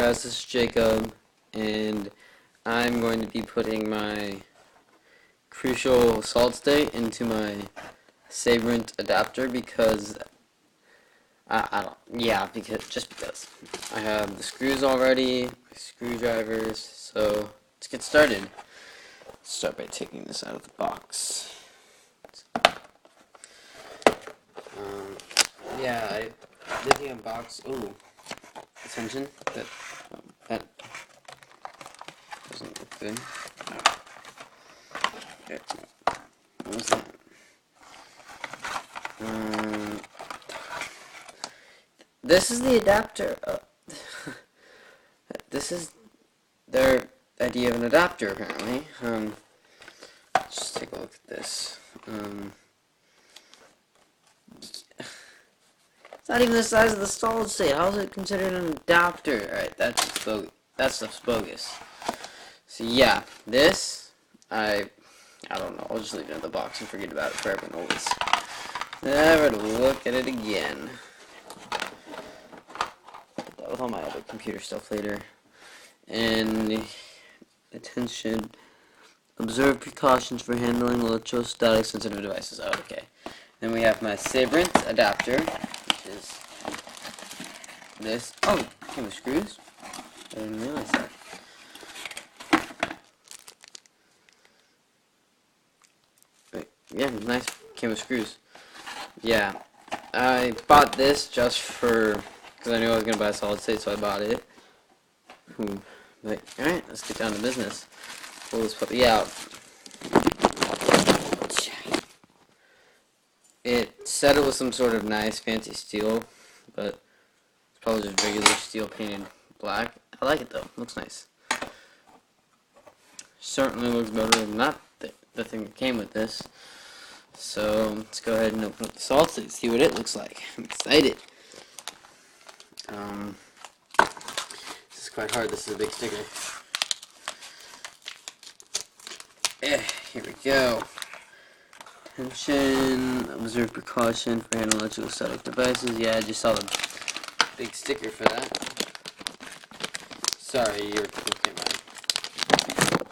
guys, this is Jacob, and I'm going to be putting my crucial solid state into my Sabrent adapter because because I have the screws already, my screwdrivers, so let's get started. Let's start by taking this out of the box. I did the unbox. Ooh, attention, that doesn't look good. Okay. What was that? This is the adapter. This is their idea of an adapter, apparently. Let's just take a look at this. It's not even the size of the solid state. How is it considered an adapter? Alright, that's bogus. That stuff's bogus. So yeah, this I don't know. I'll just leave it in the box and forget about it forever and always. Never to look at it again. Put that with all my other computer stuff later. And attention. Observe precautions for handling electrostatic sensitive devices. Oh, okay. Then we have my Sabrent adapter, which is this. Oh, came with screws. I didn't realize that. Wait, yeah, nice. Came with screws. Yeah, I bought this just because I knew I was gonna buy a solid state, so I bought it. But alright, let's get down to business. Pull this puppy out. It said it was some sort of nice fancy steel, but it's probably just regular steel painted black. I like it though, looks nice. Certainly looks better than not the thing that came with this. So let's go ahead and open up the solid state, see what it looks like. I'm excited. This is quite hard, this is a big sticker. Here we go. Attention, observe precaution for handling electrostatic devices. Yeah, I just saw the big sticker for that. Sorry, you're looking at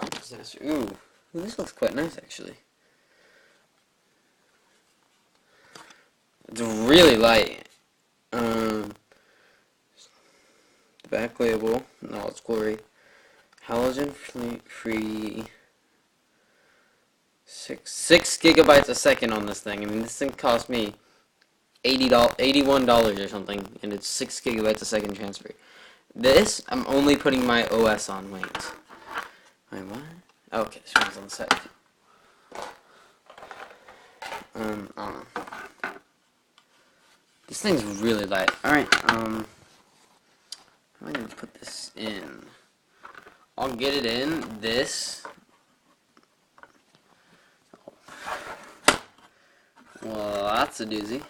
my disaster. Ooh, this looks quite nice actually. It's really light. The back label, in all its glory. Halogen free. 6 gigabytes a second on this thing. I mean, this thing cost me $81 or something, and it's 6 gigabytes a second transfer. This, I'm only putting my OS on. Wait, what? Oh, okay, this one's on the side. I don't know. This thing's really light. Alright, how am I gonna put this in? I'll get it in this. Well, that's a doozy.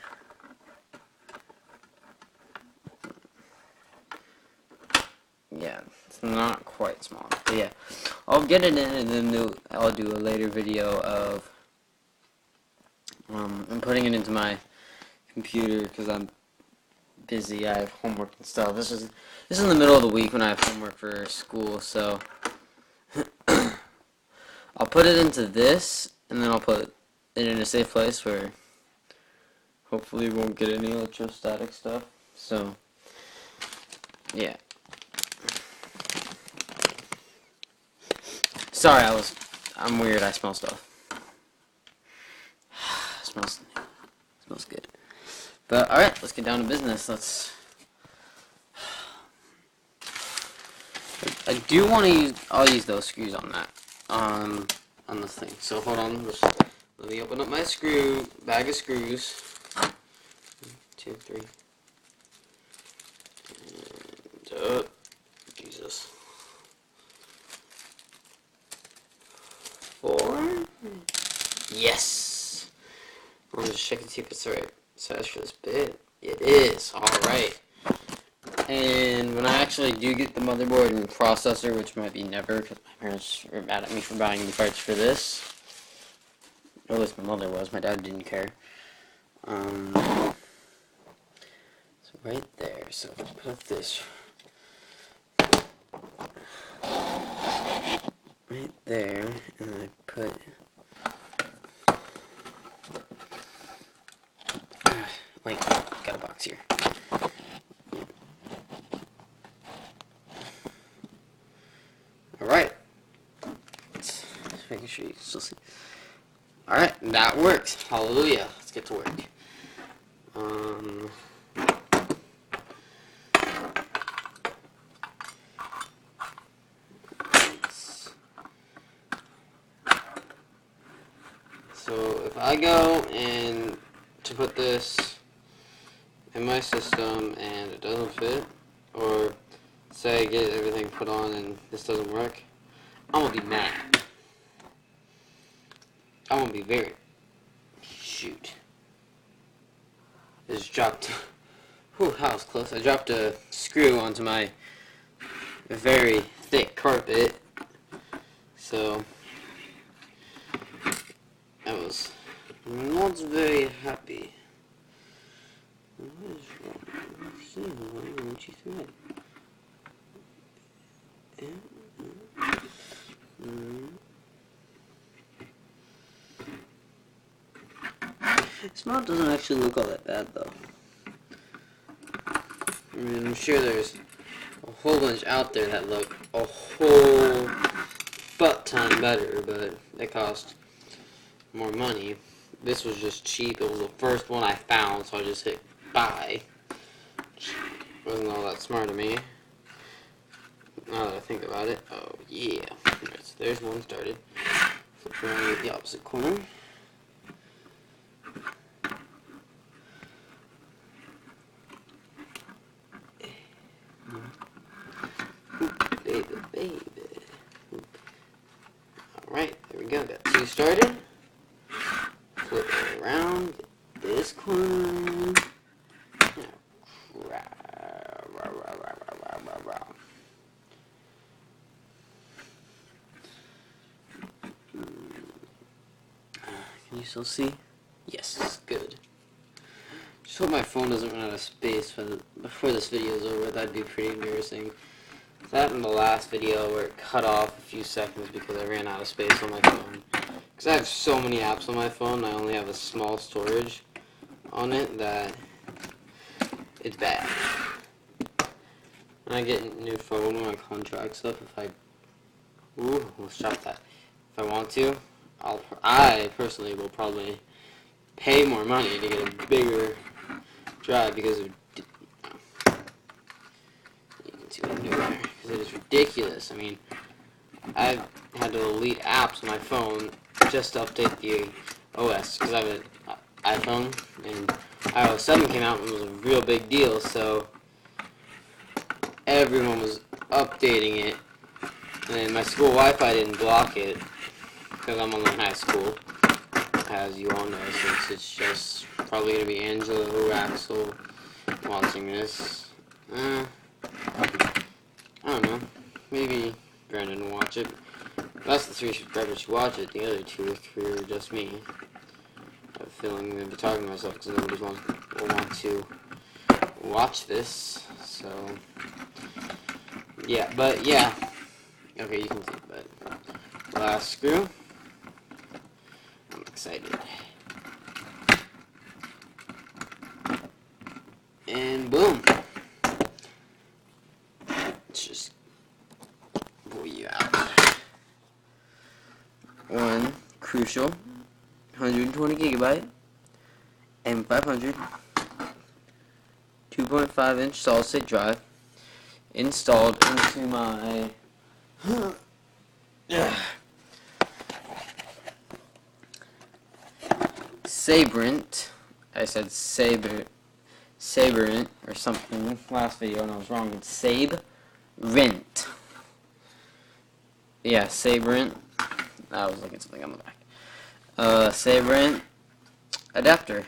Yeah, it's not quite small. But yeah, I'll get it in and then I'll do a later video of I'm putting it into my computer because I'm busy. I have homework and stuff. This is in the middle of the week when I have homework for school, so I'll put it into this and then I'll put it in a safe place where hopefully we won't get any electrostatic stuff. So yeah. Sorry, I'm weird. I smell stuff. smells good. But all right, let's get down to business. I do want to use. I'll use those screws on that. On this thing. So hold on. Let me open up my bag of screws. 1, 2, 3. And, Jesus. 4. Yes. I'll just check and see if it's the right size for this bit. It is. Alright. And when I actually do get the motherboard and processor, which might be never, because my parents were mad at me for buying the parts for this. Or at least my mother was. My dad didn't care. It's right there. So let's put this right there, and I put wait, got a box here. Alright. Just making sure you can still see. Alright, that works. Hallelujah. Let's get to work. So if I go and to put this in my system and it doesn't fit, or say I get everything put on and this doesn't work, I'm gonna be mad. I'm gonna be very... Shoot. I just dropped... Whew, that was close. I dropped a screw onto my very thick carpet. So... I was not very happy. What is wrong? Why won't you thread? This mod doesn't actually look all that bad, though. I mean, I'm sure there's a whole bunch out there that look a whole butt ton better, but they cost more money. This was just cheap. It was the first one I found, so I just hit buy. Wasn't all that smart of me. Now that I think about it. Oh, yeah. Alright, so there's one started. Flip around at the opposite corner. Baby, baby. Alright, there we go. Got two started. Flip it around. This corner. Can you still see? Yes, good. Just hope my phone doesn't run out of space before this video is over. That'd be pretty embarrassing. That in the last video where it cut off a few seconds because I ran out of space on my phone. Because I have so many apps on my phone, I only have a small storage on it that it's bad. When I get a new phone when my contract's up, let's stop that. If I want to, I personally will probably pay more money to get a bigger drive because of, you can see what I'm doing there, because it is ridiculous. I mean, I've had to delete apps on my phone just to update the OS, because I have an iPhone, and iOS 7 came out and it was a real big deal, so everyone was updating it, and my school Wi-Fi didn't block it, because I'm only in high school, as you all know, since it's just probably going to be Angela or Axel watching this. I don't know, maybe Brandon will watch it. That's the 3 subscribers who watch it. The other 2 or 3 are just me. I have a feeling I'm going to be talking to myself because nobody will want to watch this. So, yeah, but yeah. Okay, you can see, but last screw. I'm excited. And boom. Let's just pull you out. One crucial 120 gigabyte M500 2.5 inch solid state drive installed into my Sabrent. I said Sabrent or something last video and I was wrong. It's Sabrent. Yeah, Sabrent. I was looking at something on the back. Sabrent adapter,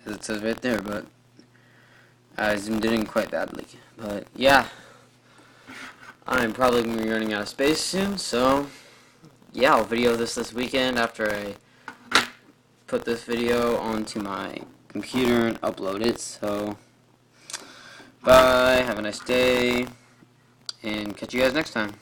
as it says right there, but I zoomed it in quite badly. But yeah, I'm probably going to be running out of space soon, so yeah, I'll video this weekend after I put this video onto my computer and upload it. So bye, have a nice day, and catch you guys next time.